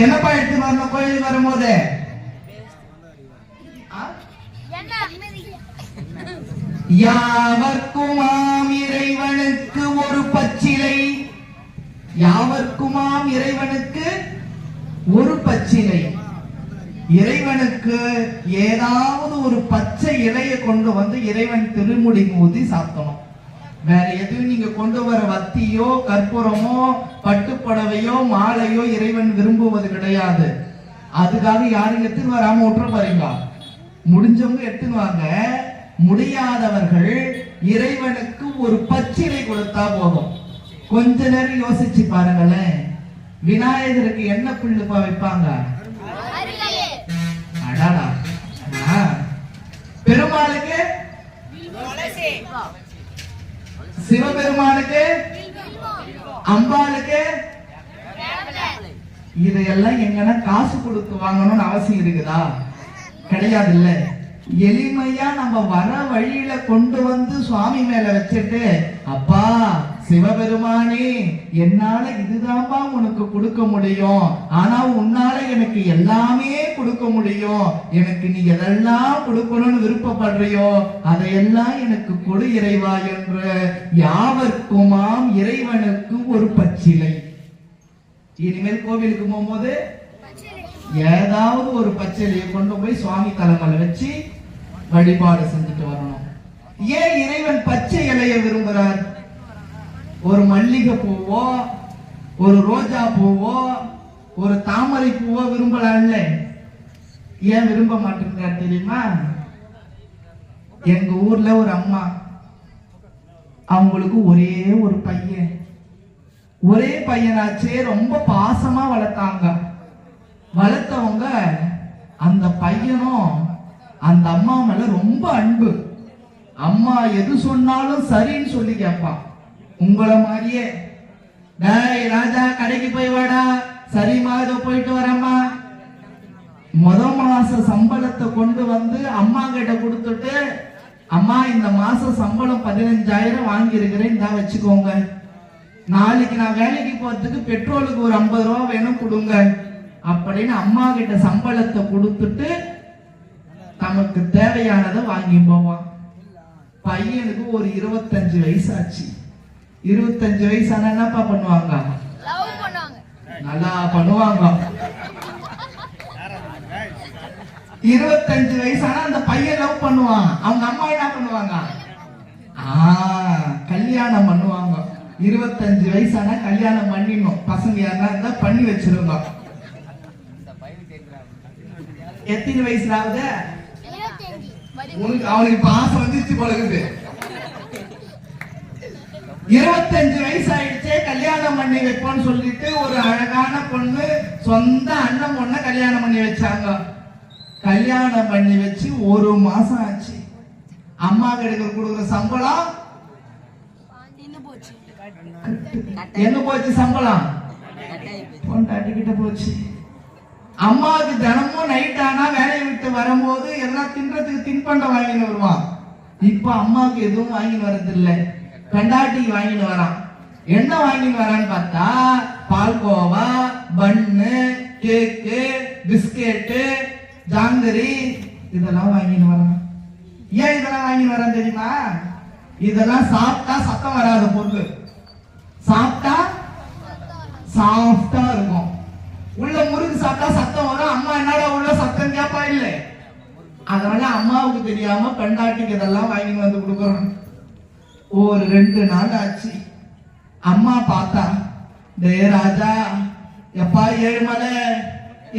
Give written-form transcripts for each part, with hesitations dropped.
என்னப்பா எடுத்துட்டு வரணும் கோயிலுக்கு வரும்போது? யாவர்க்குமாம் இறைவனுக்கு ஒரு பச்சிலை, யாவர்க்குமாம் இறைவனுக்கு ஒரு பச்சிலை. இறைவனுக்கு ஏதாவது ஒரு பச்சை இலையை கொண்டு வந்து இறைவன் திருமுடி ஊதி சாத்தணும். வேற எதுவும் நீங்க கொண்டு வர வத்தியோ கற்பூரமோ பட்டுப்புடவையோ மாலையோ இறைவன் விரும்புவது கிடையாது. அதுக்காக யாரும் எடுத்துன்னு வராம விட்டுற பாருங்க. முடிஞ்சவங்க எடுத்துன்னு வாங்க, முடியாதவர்கள் இறைவனுக்கு ஒரு பச்சிலை கொடுத்தா போதும். கொஞ்ச நேரம் யோசிச்சு பாருங்களேன். விநாயகருக்கு என்ன பிள்ளைப்பா வைப்பாங்க? அடாடா. பெருமாளுக்கு, சிவபெருமானுக்கு, அம்பாளுக்கு இதையெல்லாம் எங்கன்னா காசு கொடுத்து வாங்கணும்னு அவசியம் இருக்குதா? கிடையாது. இல்ல, எளிமையா நம்ம வர வழியில கொண்டு வந்து சுவாமி மேல வச்சுட்டு, அப்பா சிவபெருமானே என்னால இதுதான்பா உனக்கு கொடுக்க முடியும், ஆனா உன்னால எனக்கு எல்லாமே கொடுக்க முடியும், எனக்கு நீ எதெல்லாம் கொடுக்கணும்னு விருப்பப்படுறியோ அதையெல்லாம் எனக்கு கொடு இறைவா என்று யாவர்க்குமாம் இறைவனுக்கு ஒரு பச்சிலை. இனிமேல் கோவிலுக்கு போகும்போது ஏதாவது ஒரு பச்சிலையை கொண்டு போய் சுவாமி தலைமையில வச்சு வழிபாடு செஞ்சுட்டு வரணும். ஏன் இறைவன் பச்சை இலையை விரும்புறார்? ஒரு மல்லிகை பூவோ ஒரு ரோஜா பூவோ ஒரு தாமரை பூவோ விரும்பலாம்ல. ஏன் விரும்ப மாட்டேங்கிறார் தெரியுமா? எங்க ஊர்ல ஒரு அம்மா, அவங்களுக்கு ஒரே ஒரு பையன், ஒரே பையனாச்சே, ரொம்ப பாசமா வளர்த்தாங்க. வளர்த்தவங்க அந்த பையனும் அந்த அம்மா மேல ரொம்ப அன்பு. அம்மா எது சொன்னாலும் சரின்னு சொல்லி கேட்பான். உங்களை மாதிரியே, டேய் ராஜா கடைக்கு போய் வாடா, சரிம்மா இதோ போயிட்டு வரம்மா. மாச சம்பளத்தை கொண்டு வந்து அம்மா கிட்ட கொடுத்துட்டு, அம்மா இந்த மாசம் சம்பளம் 15,000 வாங்கி இருக்கிறேன், இந்தா வச்சுக்கோங்க, நாளைக்கு நான் வேலைக்கு போறதுக்கு பெட்ரோலுக்கு ஒரு 50 ரூபா வேணும் கொடுங்க அப்படின்னு அம்மா கிட்ட சம்பளத்தை கொடுத்துட்டு நமக்கு தேவையானதை வாங்கி போவான். பையனுக்கு ஒரு 25 வயசாச்சு. 25 வயசான என்னப்பா பண்ணுவாங்க? நல்லா பண்ணுவாங்க. 25 வயசான அந்த பையன் லவ் பண்ணுவான். அவங்க அம்மா என்ன பண்ணுவாங்க? கல்யாணம் பண்ணுவாங்க. 25 வயசான கல்யாணம் பண்ணிடணும். பசங்க யாரா இருந்தா பண்ணி வச்சிருங்க. எத்தனை வயசுல ஆகுது உனக்கு? அவனுக்கு பாசம் வந்துச்சு போலகுது. 25 வயசு ஆயிடுச்சே, கல்யாணம் பண்ணி வைப்போம்னு சொல்லிட்டு ஒரு அழகான பொண்ணு, சொந்த அண்ணன் பொண்ண கல்யாணம் பண்ணி வச்சாங்க. கல்யாணம் பண்ணி வச்சு 1 மாசம் ஆச்சு. அம்மா கிட்ட கொடுக்குற சம்பளம் என்ன போச்சு? சம்பளம் பொண்டாட்டிக்கிட்ட போச்சு. அம்மாவுக்கு தினமும் நைட் ஆனா வேலையை விட்டு வரும்போது எல்லாம் தின்றதுக்கு தின்பண்டம் வாங்கின்னு வருவான். இப்ப அம்மாவுக்கு எதுவும் வாங்கின்னு வரதில்லை, பெண்டாட்டிக்கு வாங்கின்னு வரான். என்ன வாங்கின்னு வரான்னு பார்த்தா பால்கோவா, பன்னு, கேக்கு, பிஸ்கெட்டு, ஜாங்கரி இதெல்லாம் வாங்கின்னு வரான். ஏன் இதெல்லாம் வாங்கின்னு வரான் தெரியுமா? இதெல்லாம் சாப்பிட்டா சத்தம் வராத பொருள், சாப்பிட்டா சாஃப்டா இருக்கும். உள்ள முறுக்கு சாப்பிட்டா சத்தம் வரும். அம்மா என்னடா உள்ள சத்தம் கேப்பா இல்ல. அதனால அம்மாவுக்கு தெரியாம பெண்டாட்டிக்கு இதெல்லாம் வாங்கிட்டு வந்து கொடுக்கறோம். ஒரு 2 நாள் ஆச்சு. அம்மா பார்த்தா, டே ராஜா, எப்பா ஏழுமலை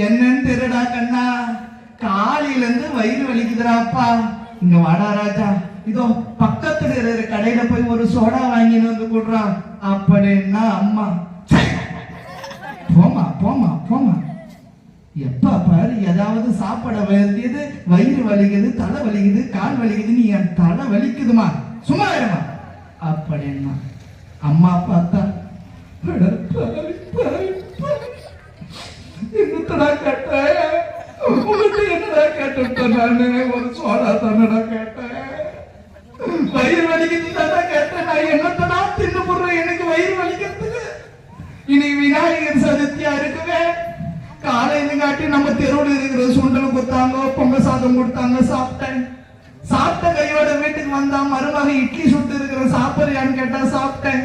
என்னன்னு தெரிடா கண்ணா, காலையில இருந்து வயிறு வலிக்குதுராப்பா, இங்க வாடா ராஜா, இதோ பக்கத்துல இருக்கிற கடையில போய் ஒரு சோடா வாங்கின்னு வந்து கொடுறான் அப்படின்னா அம்மா, போமா போமா போமா, எப்ப பாரு ஏதாவது சாப்பிட வேண்டியது, வயிறு வலிக்குது, தலை வலிக்குது, கால் வலிக்குது, நீ என் தலை வலிக்குதுமா, சும்மா இருமா அப்படின்னா அம்மா பார்த்தா, என்னடா கேட்ட, என்னடா கேட்டுட்டேன் நானு, ஒரு சோடா தானடா கேட்டேன், வயிறு வலிக்குது தானே கேட்டேன், நான் என்னத்தடா தின்னு போடுறேன், எனக்கு வயிறு வலிக்கிறதுக்கு, இன்னைக்கு விநாயகர் சதுர்த்தியா இருக்குவே, காலையில காட்டி நம்ம தெருவில் இருக்கிற சுண்டல் கொடுத்தாங்க, பொங்க சாதம் கொடுத்தாங்க, சாப்பிட்டேன். சாப்பிட்ட கையோட வீட்டுக்கு வந்தா மருமக இட்லி சுட்டு இருக்கிற சாப்பிடுறியான்னு கேட்டா சாப்பிட்டேன்.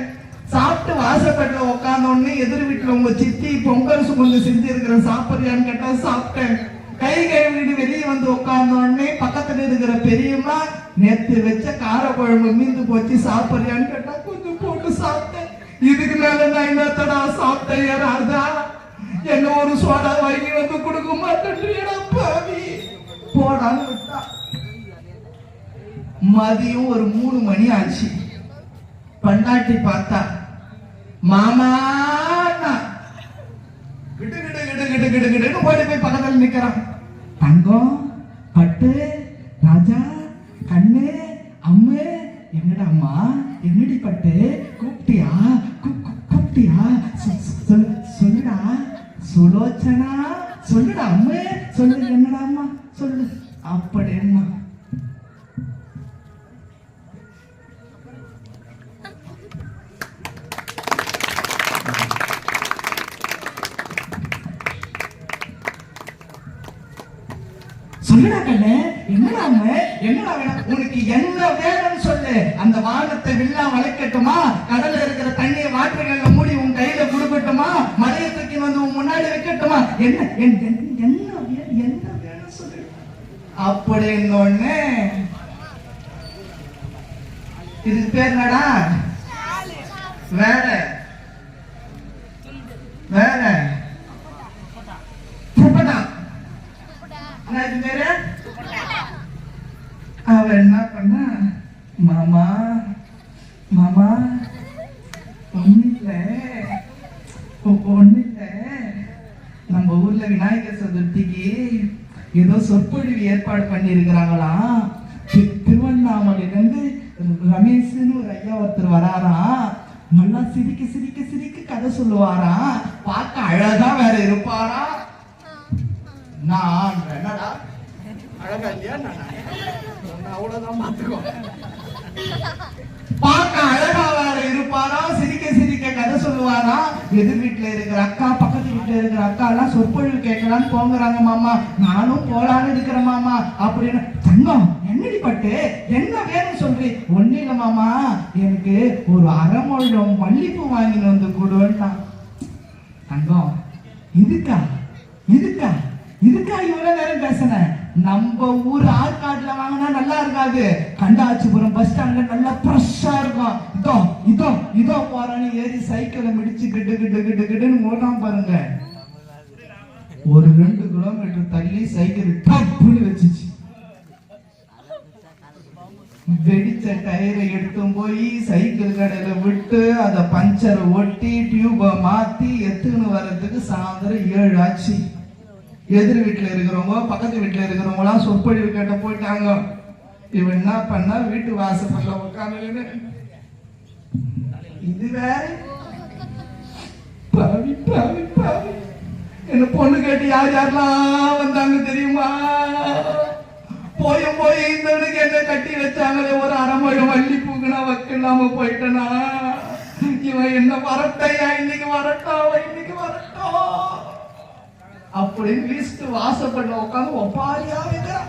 சாப்பிட்டு வாசப்பேட்டில உட்கார்ந்தோடனே எதிர் வீட்டுல உங்க சித்தி பொங்கல் சுமந்து செஞ்சு இருக்கிற சாப்பிடுறியான்னு கேட்டா சாப்பிட்டேன். கை கழுவிட்டு வெளியே வந்து உட்கார்ந்தோடனே பக்கத்துல இருக்கிற பெரியம்மா நேத்து வச்ச கார குழம்பு மீந்து போச்சு சாப்பிடுறியான்னு கேட்டா கொஞ்சம் போட்டு சாப்பிட்டேன். இதுக்கு மேல நான் என்னத்தடா சாப்பிட்டேன்? யாராதா என்ன ஒரு சோடா வாங்கி வந்து கொடுக்க மாட்டேன் பாவி போடான்னு விட்டா. மதியம் ஒரு 3 மணி ஆச்சு. பண்டாட்டி பார்த்தா மாமா கிடு கிடு கிடு கிடு கிடு கிடுன்னு ஓடி போய் பக்கத்துல நிக்கிறான். தங்கம், பட்டு, ராஜா, கண்ணு, அம்மு, என்னடா அம்மா, என்னடி பட்டு, கூப்பிட்டியா கூப்பிட்டியா சொல்லுடா, சுலோச்சனா சொல்லுடா அம்மு, சொல்லு என்னடா அம்மா சொல்லு அப்படி என்ன. சொல்லுடா கண்ணு, என்னடா என்னடா வேணும் உனக்கு, என்ன வேணும்னு சொல்லு. அந்த வானத்தை வில்லா வளைக்கட்டுமா, கடல்ல இருக்கிற தண்ணியை வாட்டர்கள்ல மூடி உன் கையில கொடுக்கட்டுமா, மலையை தூக்கி வந்து உன் முன்னாடி வைக்கட்டுமா, என்ன என்ன வேணும் சொல்லு. அப்படின்னு இதுக்கு பேர் என்னடா? வேற வேற அவ என்ன பண்ண, மாமா மாமா ஒண்ணு இல்ல, நம்ம ஊர்ல விநாயகர் சதுர்த்திக்கு ஏதோ சொற்பொழிவு ஏற்பாடு பண்ணி இருக்கிறாங்களாம். திருவண்ணாமலையில இருந்து ரமேஷ்னு ஒரு ஐயா ஒருத்தர் வராராம். நல்லா சிரிக்க சிரிக்க சிரிக்க கதை சொல்லுவாராம். பார்க்க அழகா வேற இருப்பாரா. நான் என்னடா அழகா இல்லையா? அவ்வளவுதான் பாத்துக்கோ. பார்க்க அழகா வேற இருப்பாரா, சிரிக்க சிரிக்க கதை சொல்லுவாரா. எதிர் வீட்டுல இருக்கிற அக்கா, பக்கத்து வீட்டுல இருக்கிற அக்கா எல்லாம் சொற்பொழிவு கேட்கலான்னு போங்கிறாங்க மாமா. நானும் போலான்னு இருக்கிறேன் மாமா அப்படின்னு. தங்கம், என்னடி பட்டு, என்ன வேணும் சொல்றி? ஒண்ணு இல்ல மாமா, எனக்கு ஒரு 1/2 முழம் மல்லிப்பூ வாங்கின்னு வந்து கொடுன்னா. தங்கம், இதுக்கா இவ்வளவு நேரம் பேசுன? நம்ம ஊர் ஆற்காட்டுல வாங்கினா நல்லா இருக்காது. கண்டாச்சிபுரம் பஸ் ஸ்டாண்ட்ல நல்லா ஃப்ரெஷ்ஷா இருக்கும். இதோ போறான்னு ஏறி சைக்கிளை மிடிச்சு கிட்டு கிட்டு கிட்டு கிட்டுன்னு ஓடாம பாருங்க. ஒரு 2 கிலோமீட்டர் தள்ளி சைக்கிள் டப்புன்னு வச்சுச்சு. வெடிச்ச டயரை எடுத்து போய் சைக்கிள் கடையில விட்டு அதை பஞ்சரை ஒட்டி டியூபை மாத்தி எத்துன்னு வர்றதுக்கு சாயந்தரம் 7 ஆச்சு. எதிர் வீட்டுல இருக்கிறவங்க, பக்கத்து வீட்டுல இருக்கிறவங்க எல்லாம் சொற்பொழிவு கேட்ட போயிட்டாங்க. இவன் என்ன பண்ணா, வீட்டு வாசப்பல்ல உட்காந்து இது வேற பாவி பாவி பாவி. என்ன பொண்ணு கேட்டு யார் யாரெல்லாம் வந்தாங்க தெரியுமா? போய் இந்த என்ன கட்டி வச்சாங்களே, ஒரு 1/2 முழம் மல்லிப்பூக்குனா வைக்கலாம போயிட்டனா. இவன் என்ன வரட்டையா, இன்னைக்கு வரட்டும் அப்படின்னு வீசிட்டு வாசப்பட உட்காந்து ஒப்பாரியா வைக்கிறான்.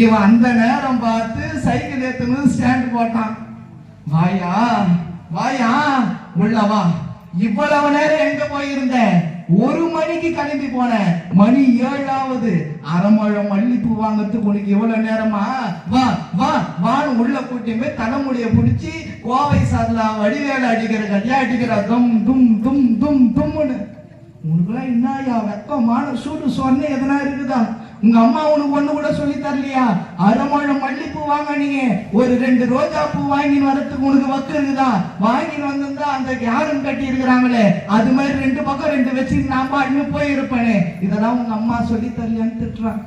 இவன் அந்த நேரம் பார்த்து சைக்கிள் ஏத்துன்னு ஸ்டாண்ட் போட்டான். வாயா உள்ளவா. இவ்வளவு நேரம் எங்க போயிருந்த? 1 மணிக்கு கிளம்பி போன, மணி 7 ஆகுது. 1/2 முழம் மல்லிப்பூ வாங்கறதுக்கு உனக்கு இவ்வளவு நேரமா? வான்னு உள்ள கூட்டி போய் தலைமுடிய பிடிச்சி கோவை சாதலா வடிவேல அடிக்கிற கட்டியா அடிக்கிற தும் தும் தும் தும் தும்னு. உனக்குலாம் என்னையா வெக்கமான சூடு சொன்ன எதனா இருக்குதா? உங்க அம்மா உனக்கு ஒண்ணு கூட சொல்லி தரலையா? 1/2 முழம் மல்லிப்பூ வாங்க, நீங்க ஒரு 2 ரோஜா பூ வாங்கின்னு வரத்துக்கு உனக்கு வக்கு இருக்குதா? வாங்கின்னு வந்திருந்தா அந்த யாரும் கட்டி இருக்கிறாங்களே அது மாதிரி 2 பக்கம் 2 வச்சு நான் பாட்டு போயிருப்பேனே. இதெல்லாம் உங்க அம்மா சொல்லி தரலையான்னு திட்டுறான்.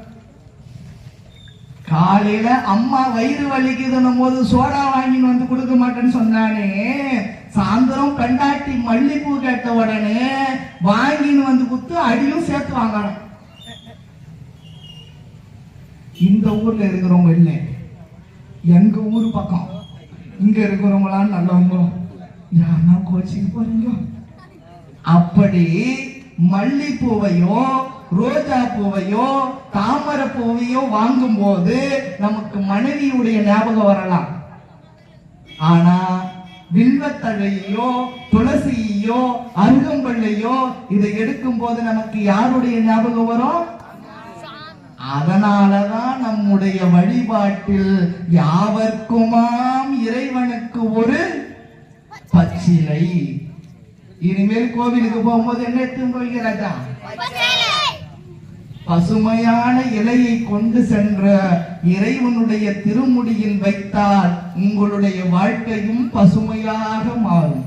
காலையில அம்மா வயிறு வலிக்குதுன்னும் போது சோடா வாங்கின்னு வந்து கொடுக்க மாட்டேன்னு சொன்னானே, சாயந்தரம் கண்டாட்டி மல்லிப்பூ கேட்ட உடனே வாங்கின்னு வந்து குத்து அடியும் சேர்த்து வாங்கணும். இந்த ஊர்ல இருக்கிறவங்க இல்லை, எங்க ஊர் பக்கம் இங்க இருக்கிறவங்களாம் நல்லவங்க. யாருன்னா கோச்சிக்கு போறீங்க? அப்படி மல்லிப்பூவையோ ரோஜா பூவையோ தாமரை பூவையோ வாங்கும் போது நமக்கு மனைவியுடைய ஞாபகம் வரலாம். ஆனா வில்வத்தழையோ துளசியோ அருகம்பள்ளையோ இதை எடுக்கும் போது நமக்கு யாருடைய ஞாபகம் வரும்? அதனாலதான் நம்முடைய வழிபாட்டில் யாவர்க்குமாம் இறைவனுக்கு ஒரு பச்சிலை. இனிமேல் கோவிலுக்கு போகும்போது என்ன எடுத்து போவீங்க ராஜா? பசுமையான இலையை கொண்டு சென்ற இறைவனுடைய திருமுடியில் வைத்தால் உங்களுடைய வாழ்க்கையும் பசுமையாக மாறும்.